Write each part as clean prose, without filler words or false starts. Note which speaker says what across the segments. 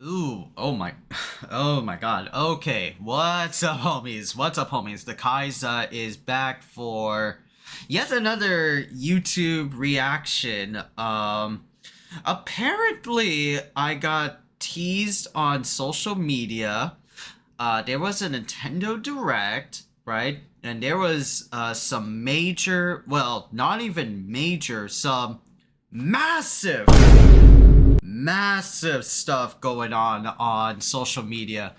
Speaker 1: Ooh, oh my god. Okay, what's up, homies? What's up, homies? The Khaiza is back for yet another YouTube reaction. Apparently I got teased on social media. There was a Nintendo Direct, right? And there was some major, well, not even major, some massive stuff going on social media.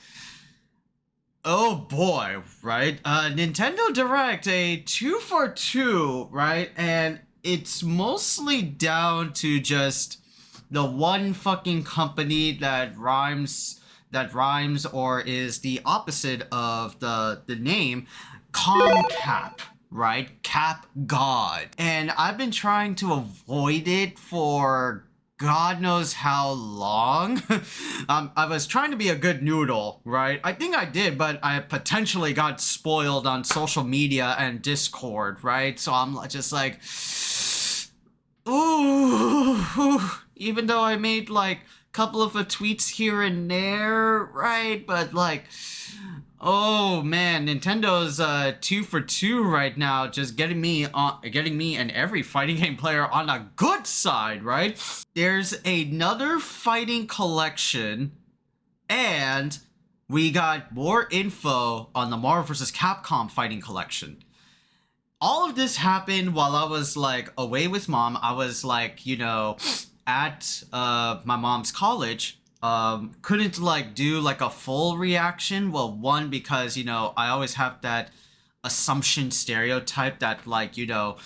Speaker 1: Oh boy, right? Nintendo Direct, a 2 for 2, right? And it's mostly down to just the one fucking company that rhymes or is the opposite of the name, ComCap, right? CapGod. And I've been trying to avoid it for God knows how long. I was trying to be a good noodle, right? I think I did, but I potentially got spoiled on social media and Discord, right? So I'm just like, ooh, even though I made like a couple of tweets here and there, right? But like, oh man, Nintendo's 2 for 2 right now, just getting me and every fighting game player on a good side, right? There's another fighting collection, and we got more info on the Marvel vs. Capcom Fighting Collection. All of this happened while I was like away with mom. I was like, you know, at my mom's college. Couldn't like do like a full reaction. Well, one, because, you know, I always have that assumption stereotype that, like, you know,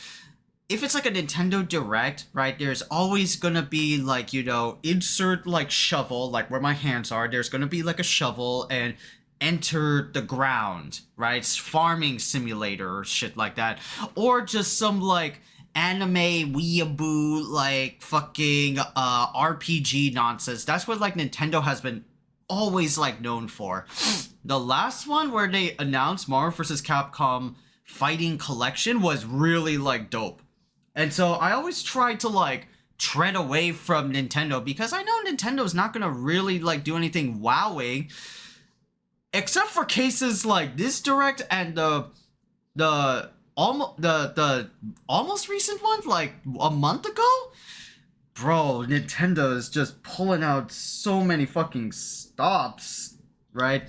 Speaker 1: if it's like a Nintendo Direct, right, there's always gonna be like, you know, insert like shovel, like where my hands are, there's gonna be like a shovel and enter the ground, right? It's farming simulator or shit like that. Or just some like anime weeaboo like fucking RPG nonsense. That's what like Nintendo has been always like known for. The last one where they announced Marvel vs. Capcom Fighting Collection was really like dope. And so I always try to like tread away from Nintendo because I know Nintendo's not gonna really like do anything wowing, except for cases like this Direct and the almost recent one, like a month ago. Bro, Nintendo is just pulling out so many fucking stops, right?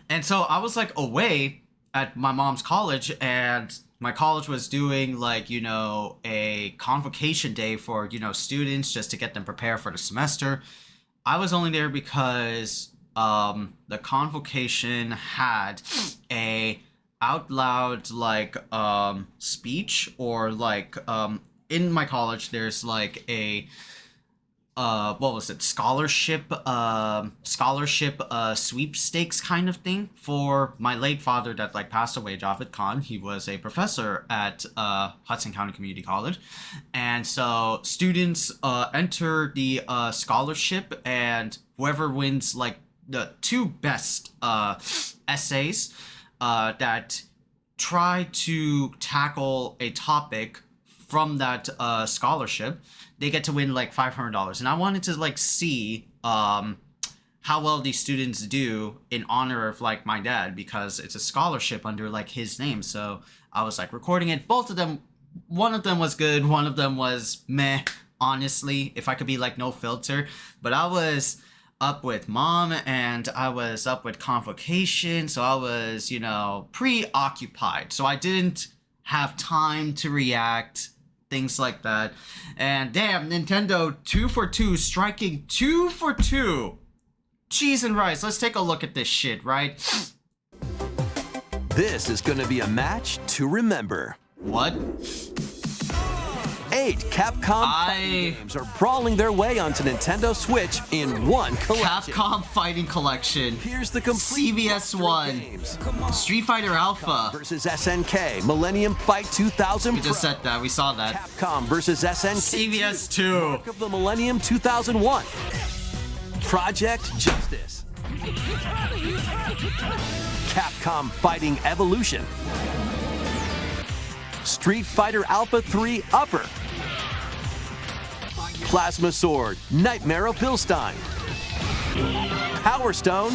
Speaker 1: And so I was like away at my mom's college, and my college was doing like, you know, a convocation day for, you know, students just to get them prepared for the semester. I was only there because the convocation had a out loud like speech, or like in my college there's like a what was it, scholarship sweepstakes kind of thing for my late father that like passed away, Javed Khan. He was a professor at Hudson County Community College, and so students enter the scholarship, and whoever wins like the two best essays that try to tackle a topic from that scholarship, they get to win like $500. And I wanted to like see how well these students do in honor of like my dad, because it's a scholarship under like his name. So I was like recording it. Both of them, one of them was good, one of them was meh, honestly, if I could be like no filter. But I was up with mom and I was up with convocation, so I was, you know, preoccupied, so I didn't have time to react, things like that. And damn, Nintendo 2 for 2, striking 2 for 2, cheese and rice. Let's take a look at this shit, right?
Speaker 2: This is gonna be a match to remember.
Speaker 1: What?
Speaker 2: 8 Capcom fighting games are brawling their way onto Nintendo Switch in one collection.
Speaker 1: Capcom Fighting Collection.
Speaker 2: Here's the complete
Speaker 1: CVS 1.
Speaker 2: games.
Speaker 1: Street Fighter Alpha.
Speaker 2: Versus SNK. Millennium Fight 2000
Speaker 1: We just said that. We saw that.
Speaker 2: Capcom versus SNK.
Speaker 1: CVS 2.
Speaker 2: Mark of the Millennium 2001. Project Justice. Capcom Fighting Evolution. Street Fighter Alpha 3 Upper. Plasma Sword, Nightmare of Bilstein. Power Stone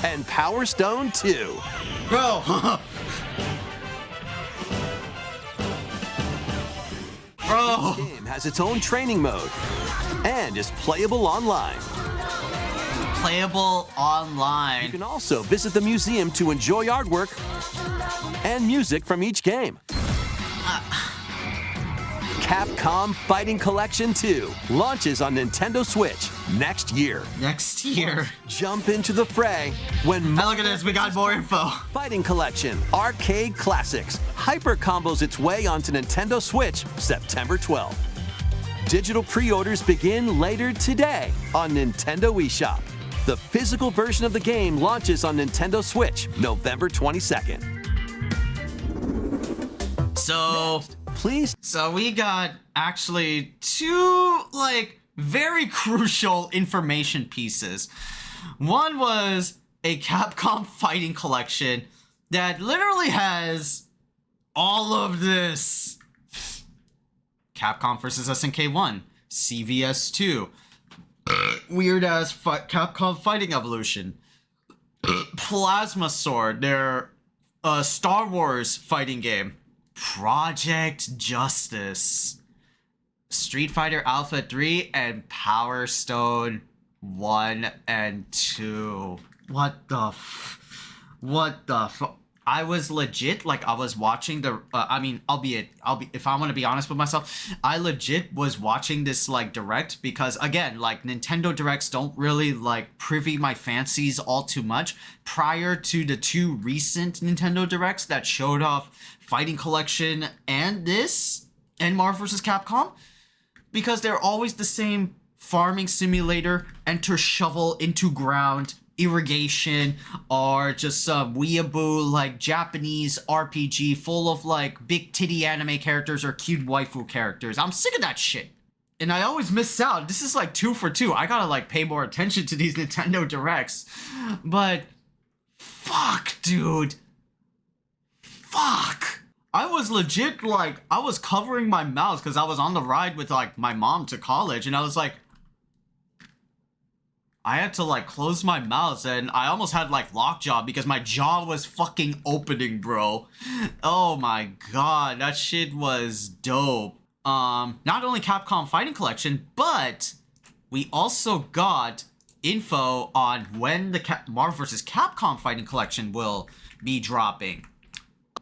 Speaker 2: and Power Stone 2.
Speaker 1: Bro! Bro!
Speaker 2: Each game has its own training mode and is playable online.
Speaker 1: Playable online.
Speaker 2: You can also visit the museum to enjoy artwork and music from each game. Capcom Fighting Collection 2 launches on Nintendo Switch next year.
Speaker 1: Next year.
Speaker 2: Jump into the fray when
Speaker 1: Hey, look at this. We got more info.
Speaker 2: Fighting Collection Arcade Classics hyper combos its way onto Nintendo Switch September 12th. Digital pre-orders begin later today on Nintendo eShop. The physical version of the game launches on Nintendo Switch November 22nd. So we got actually two, like, very crucial information pieces. One was a Capcom Fighting Collection that literally has all of this. Capcom vs. SNK 1, CVS 2, weird-ass Capcom Fighting Evolution, Plasma Sword, their Star Wars fighting game, Project Justice, Street Fighter Alpha 3, and Power Stone 1 and 2. What the I was legit, like, I was watching the, if I want to be honest with myself, I legit was watching this, like, direct, because, again, like, Nintendo Directs don't really, like, privy my fancies all too much. Prior to the two recent Nintendo Directs that showed off Fighting Collection and this, and Marvel vs. Capcom, because they're always the same farming simulator, enter shovel into ground, irrigation, or just some weeaboo like Japanese RPG full of like big titty anime characters or cute waifu characters. I'm sick of that shit. And I always miss out. This is like 2 for 2. I gotta like pay more attention to these Nintendo Directs. But fuck, dude. Fuck. I was legit like, I was covering my mouth because I was on the ride with like my mom to college, and I was like, I had to like close my mouth, and I almost had like lockjaw because my jaw was fucking opening, bro. Oh my god, that shit was dope. Not only Capcom Fighting Collection, but we also got info on when the Marvel vs. Capcom Fighting Collection will be dropping.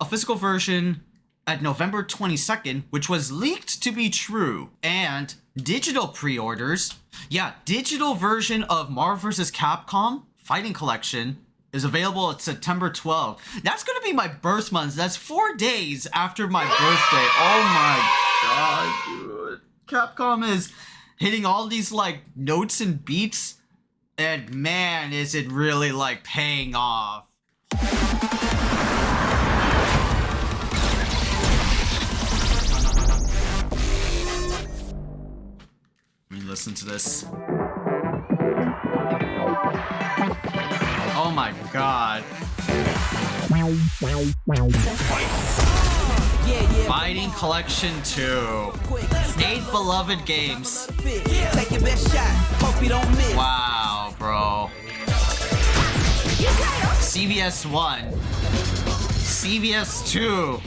Speaker 2: A physical version at November 22nd, which was leaked to be true, and digital pre-orders. Yeah, digital version of Marvel vs. Capcom Fighting Collection is available at September 12th. That's gonna be my birth month. That's 4 days after my birthday. Oh my god, dude. Capcom is hitting all these like notes and beats, and man, is it really like paying off. Listen to this. Oh my god. Fighting Collection 2. 8 beloved games. Wow, bro. CVS 1. CVS 2.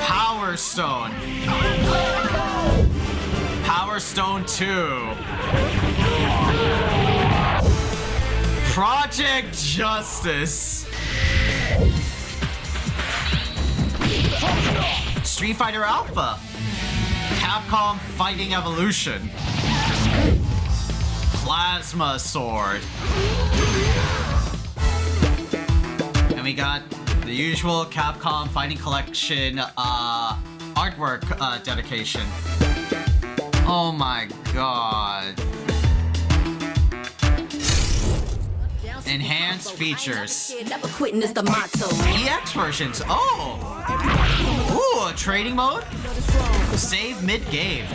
Speaker 2: Power Stone. Power Stone 2. Project Justice. Street Fighter Alpha. Capcom Fighting Evolution. Plasma Sword. And we got the usual Capcom Fighting Collection artwork dedication. Oh my god. Enhanced features. EX versions. Oh! Ooh, a trading mode? Save mid-game.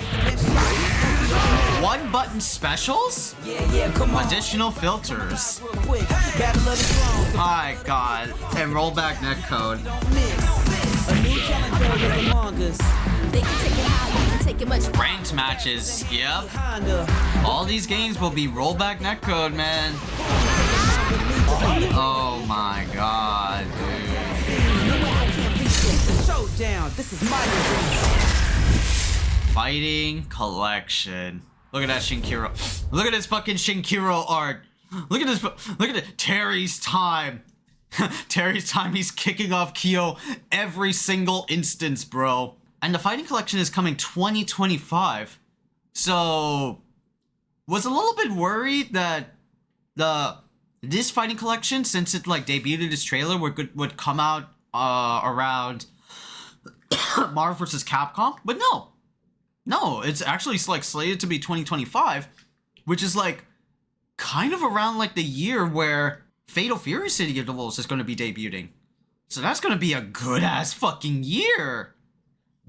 Speaker 2: 1-button specials? Additional filters. My god. And rollback netcode. Ranked matches, yep. All these games will be rollback netcode, man. Oh my god, dude.
Speaker 3: This is my
Speaker 2: Fighting Collection. Look at that Shinkiro. Look at this fucking Shinkiro art. Look at this. Look at it. Terry's time. Terry's time. He's kicking off Kyo every single instance, bro. And the Fighting Collection is coming 2025. So, was a little bit worried that this Fighting Collection, since it like debuted its trailer, would come out around Marvel vs. Capcom, but no, it's actually like slated to be 2025, which is like kind of around like the year where Fatal Fury City of the Wolves is going to be debuting. So that's going to be a good ass fucking year.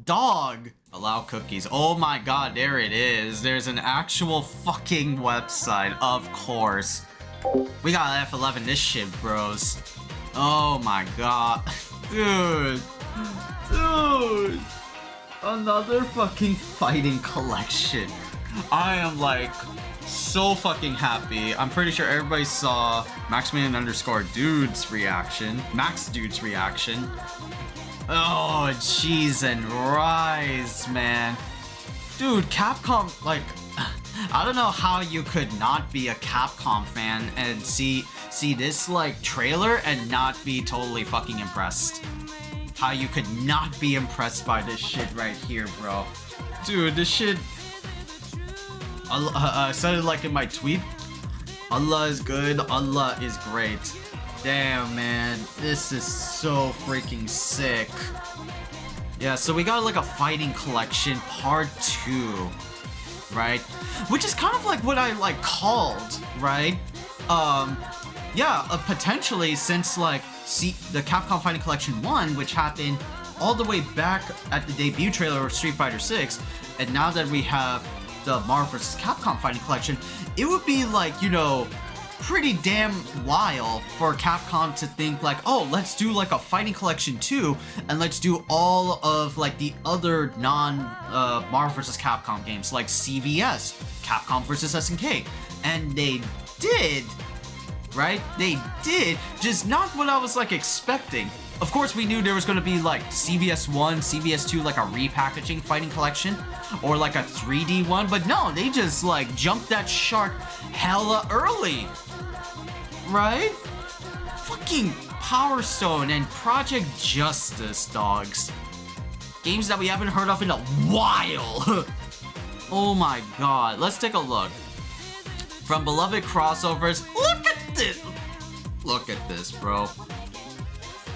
Speaker 2: Dog. Allow cookies. Oh my god, there it is. There's an actual fucking website, of course. We got F11 this shit, bros. Oh my god. Dude. Another fucking Fighting Collection. I am like so fucking happy. I'm pretty sure everybody saw Maxman_Dude's reaction. Max Dude's reaction. Oh, cheese and rice, man. Dude, Capcom, like, I don't know how you could not be a Capcom fan and see this, like, trailer and not be totally fucking impressed. How you could not be impressed by this shit right here, bro. Dude, this shit... I said it like in my tweet. Allah is good, Allah is great. Damn, man, this is so freaking sick. Yeah, so we got like a Fighting Collection Part 2, right? Which is kind of like what I like called, right? Yeah, potentially since like the Capcom Fighting Collection 1, which happened all the way back at the debut trailer of Street Fighter 6, and now that we have the Marvel vs. Capcom Fighting Collection, it would be like, you know, pretty damn wild for Capcom to think like, oh, let's do like a Fighting Collection 2, and let's do all of like the other non-Marvel vs. Capcom games like CVS, Capcom vs. SNK, and they did, right? They did, just not what I was like expecting. Of course, we knew there was going to be like CVS 1, CVS 2, like a repackaging Fighting Collection, or like a 3D one, but no, they just like jumped that shark hella early, right? Fucking Power Stone and Project Justice, dogs. Games that we haven't heard of in a while. Oh my god, let's take a look. From beloved crossovers, look at this! Look at this, bro.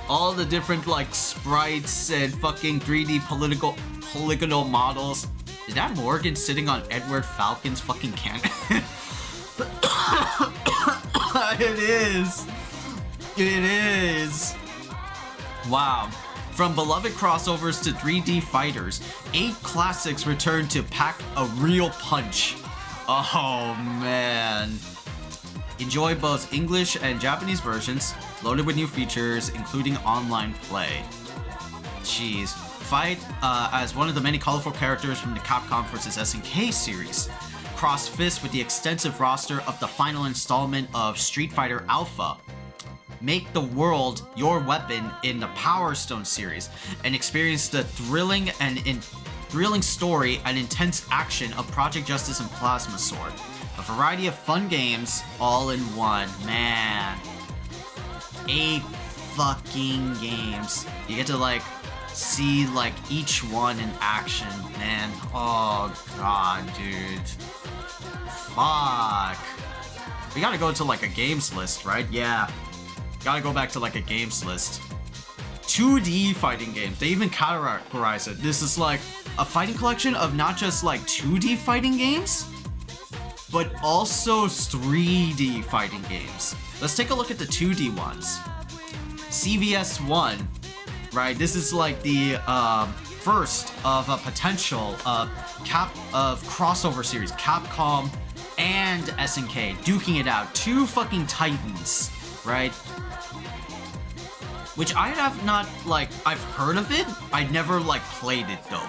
Speaker 2: All the different like sprites and fucking 3D polygonal models. Is that Morgan sitting on Edward Falcon's fucking cannon? It is. It is. Wow. From beloved crossovers to 3D fighters, 8 classics return to pack a real punch. Oh man. Enjoy both English and Japanese versions, loaded with new features, including online play. Jeez. Fight as one of the many colorful characters from the Capcom vs. SNK series. Cross fists with the extensive roster of the final installment of Street Fighter Alpha. Make the world your weapon in the Power Stone series, and experience the thrilling story and intense action of Project Justice and Plasma Sword. A variety of fun games all in one. Man. 8 fucking games. You get to like see like each one in action, man. Oh god, dude. Fuck. We gotta go to like a games list, right? Yeah. Gotta go back to like a games list. 2D fighting games. They even categorize it. This is like a fighting collection of not just like 2D fighting games, but also 3D fighting games. Let's take a look at the 2D ones. CVS 1, right? This is like the first of a potential crossover series. Capcom and SNK duking it out. 2 fucking titans, right? Which I have not, like, I've heard of it. I'd never, like, played it, though.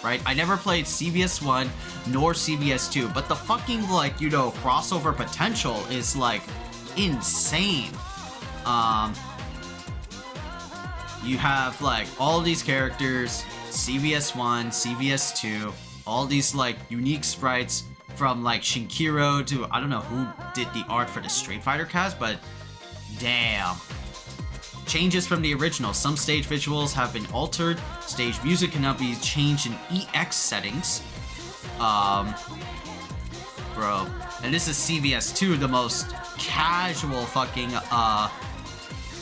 Speaker 2: right? I never played CVS 1 nor CVS 2, but the fucking, like, you know, crossover potential is, like, insane. You have, like, all these characters, CVS 1, CVS 2, all these, like, unique sprites from, like, Shinkiro to, I don't know who did the art for the Street Fighter cast, but damn. Changes from the original. Some stage visuals have been altered. Stage music can now be changed in EX settings. Bro. And this is CVS 2, the most casual fucking,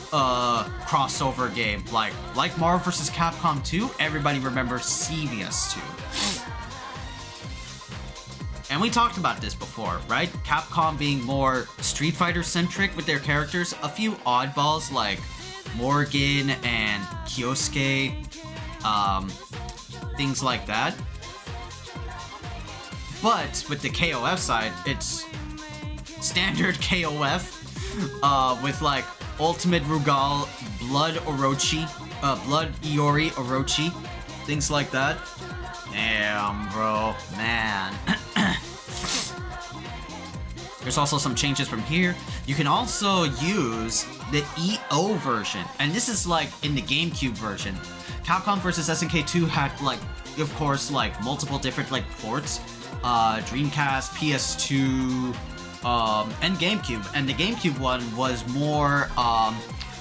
Speaker 2: crossover game. Like Marvel vs. Capcom 2, everybody remembers CVS 2. And we talked about this before, right? Capcom being more Street Fighter centric with their characters. A few oddballs like Morgan and Kyosuke, things like that. But with the KOF side, it's standard KOF, with like Ultimate Rugal, Blood Orochi, Blood Iori Orochi, things like that. Damn, bro, man. There's also some changes from here. You can also use the EO version, and this is like in the GameCube version. Capcom vs. SNK 2 had, like, of course, like multiple different like ports, Dreamcast, PS2, and GameCube. And the GameCube one was more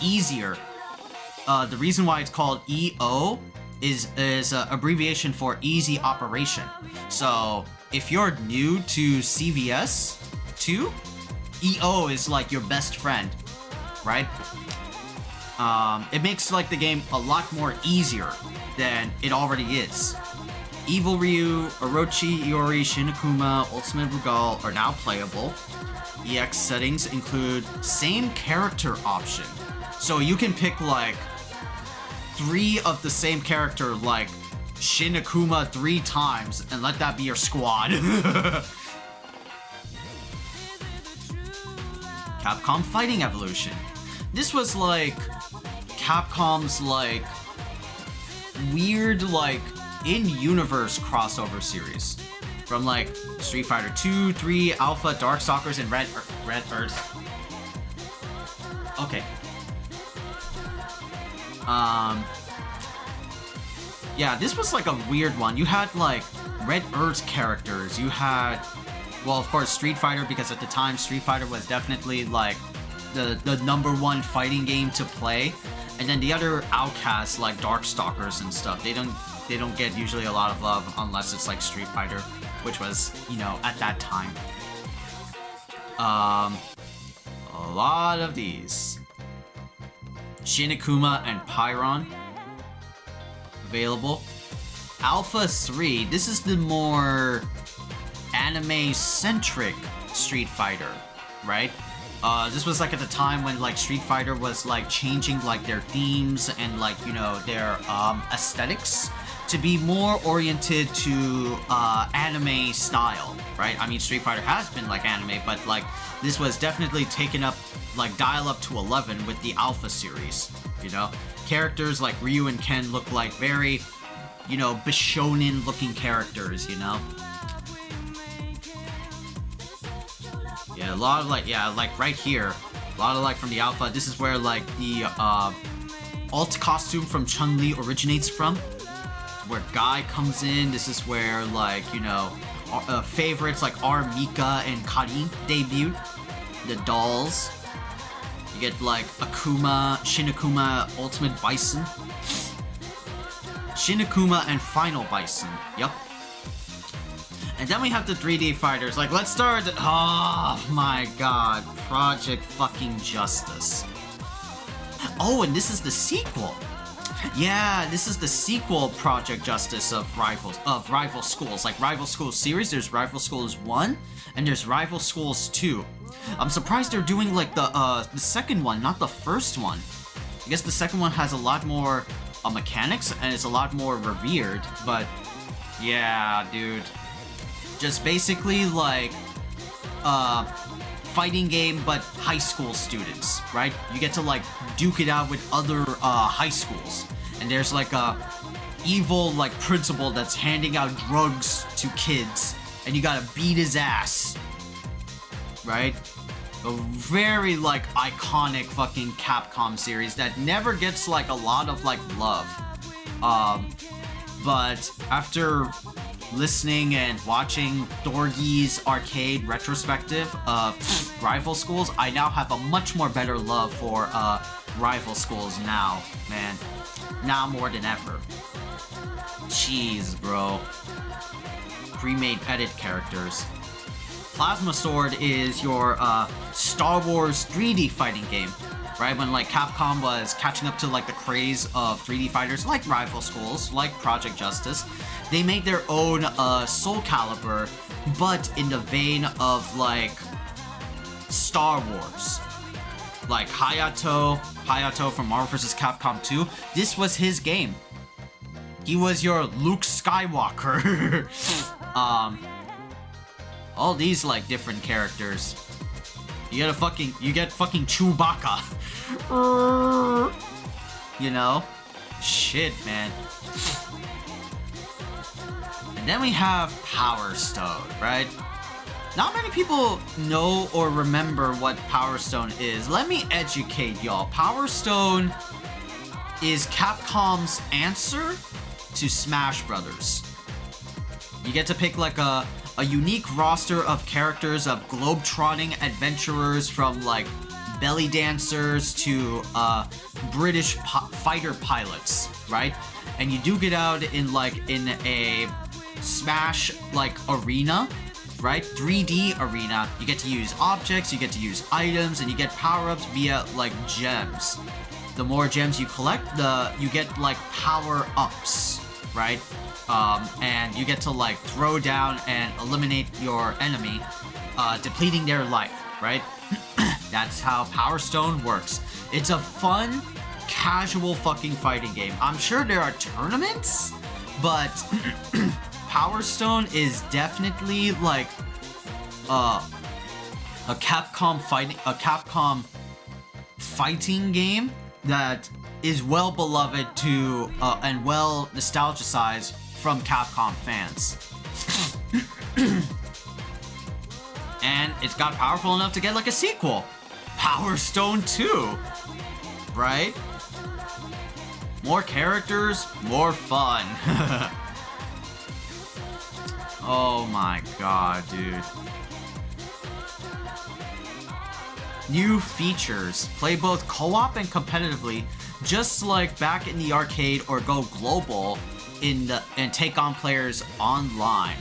Speaker 2: easier. The reason why it's called EO is an abbreviation for easy operation. So if you're new to CVS 2, EO is like your best friend, right? It makes like the game a lot more easier than it already is. Evil Ryu, Orochi, Iori, Shinakuma, Ultimate Rugal are now playable. EX settings include same character option. So you can pick like 3 of the same character, like Shinakuma 3 times, and let that be your squad. Capcom Fighting Evolution. This was like Capcom's like weird like in-universe crossover series from like Street Fighter 2, 3, Alpha, Darkstalkers, and Red Earth. Okay. Yeah, this was like a weird one. You had like Red Earth characters. You had, well, of course, Street Fighter, because at the time Street Fighter was definitely like the #1 fighting game to play. And then the other outcasts like Darkstalkers and stuff, they don't get usually a lot of love unless it's like Street Fighter, which was, you know, at that time. A lot of these. Shinakuma and Pyron available. Alpha 3, this is the more anime-centric Street Fighter, right? This was like at the time when like Street Fighter was like changing like their themes and like, you know, their aesthetics to be more oriented to anime style, right? I mean, Street Fighter has been like anime, but like this was definitely taken up, like dial up to 11 with the Alpha series, you know? Characters like Ryu and Ken look like very, you know, Bishonen looking characters, you know? Yeah, a lot of like, yeah, like right here, a lot of like from the Alpha, this is where like the alt costume from Chun-Li originates from, where Guy comes in. This is where like, you know, favorites like R. Mika and Karin debuted, the dolls. You get like Akuma, Shinakuma, Ultimate Bison, Shinakuma and Final Bison, yep. And then we have the 3D fighters. Like, let's start at, oh my god, Project fucking Justice. Oh, and this is the sequel. Yeah, this is the sequel, Project Justice of Rival Schools. Like Rival Schools series, there's Rival Schools 1 and there's Rival Schools 2. I'm surprised they're doing like the second one, not the first one. I guess the second one has a lot more mechanics and it's a lot more revered, but yeah, dude. Just basically like fighting game, but high school students, right? You get to like duke it out with other high schools, and there's like a evil, like, principal that's handing out drugs to kids, and you gotta beat his ass. Right? A very, like, iconic fucking Capcom series that never gets, like, a lot of, like, love. But after listening and watching Dorgy's arcade retrospective of Rival Schools, I now have a much more better love for Rival Schools now, man. Now more than ever. Jeez, bro. Pre-made edit characters. Plasma Sword is your Star Wars 3D fighting game, right? When like Capcom was catching up to like the craze of 3D fighters like Rival Schools, like Project Justice, they made their own Soul Calibur, but in the vein of like Star Wars. Like Hayato from Marvel vs. Capcom 2, this was his game. He was your Luke Skywalker. All these like different characters. You get fucking Chewbacca. You know? Shit, man. And then we have Power Stone, right? Not many people know or remember what Power Stone is. Let me educate y'all. Power Stone is Capcom's answer to Smash Brothers. You get to pick like a unique roster of characters of globe-trotting adventurers from like belly dancers to British fighter pilots, right? And you do get out in a Smash like arena, right? 3D arena. You get to use objects, you get to use items, and you get power-ups via like gems. The more gems you collect, you get like power-ups, right? And you get to like throw down and eliminate your enemy, depleting their life, right? That's how Power Stone works. It's a fun, casual fucking fighting game. I'm sure there are tournaments, but Power Stone is definitely like a Capcom fighting game that is well beloved to and well nostalgicized from Capcom fans. And it's got powerful enough to get like a sequel, Power Stone 2, right? More characters, more fun. Oh my god, dude. New features. Play both co-op and competitively, just like back in the arcade, or go global and take on players online.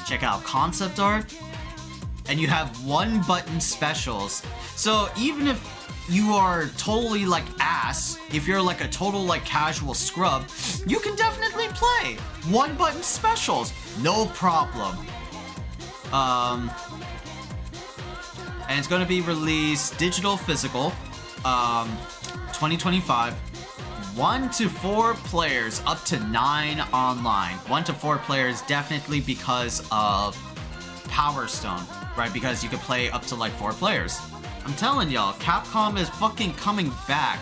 Speaker 2: Check out concept art, and you have one button specials. So even if you are totally like ass, if you're like a total like casual scrub, you can definitely play one button specials, no problem. And it's gonna be released digital, physical, 2025. 1 to 4 players, up to 9 online. 1 to 4 players definitely because of Power Stone, right? Because you can play up to like 4 players. I'm telling y'all, Capcom is fucking coming back.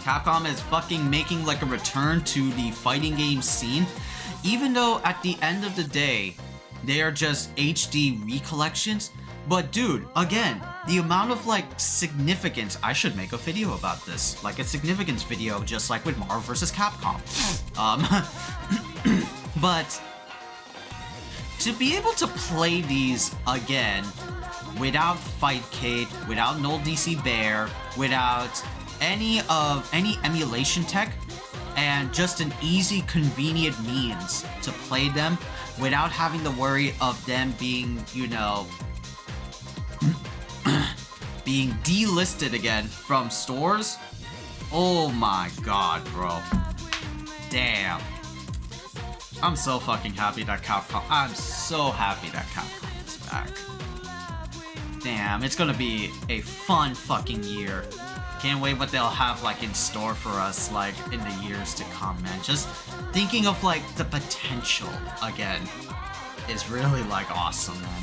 Speaker 2: Capcom is fucking making like a return to the fighting game scene, even though at the end of the day, they are just HD recollections. But dude, again, the amount of like significance, I should make a video about this, like a significance video, just like with Marvel vs. Capcom. But to be able to play these again without Fightcade, without Null DC Bear, without any emulation tech, and just an easy, convenient means to play them without having to worry of them being, you know, being delisted again from stores. Oh my god, bro. Damn. I'm so fucking happy that I'm so happy that Capcom is back. Damn, it's gonna be a fun fucking year. Can't wait what they'll have like in store for us like in the years to come, man. Just thinking of like the potential again is really like awesome, man.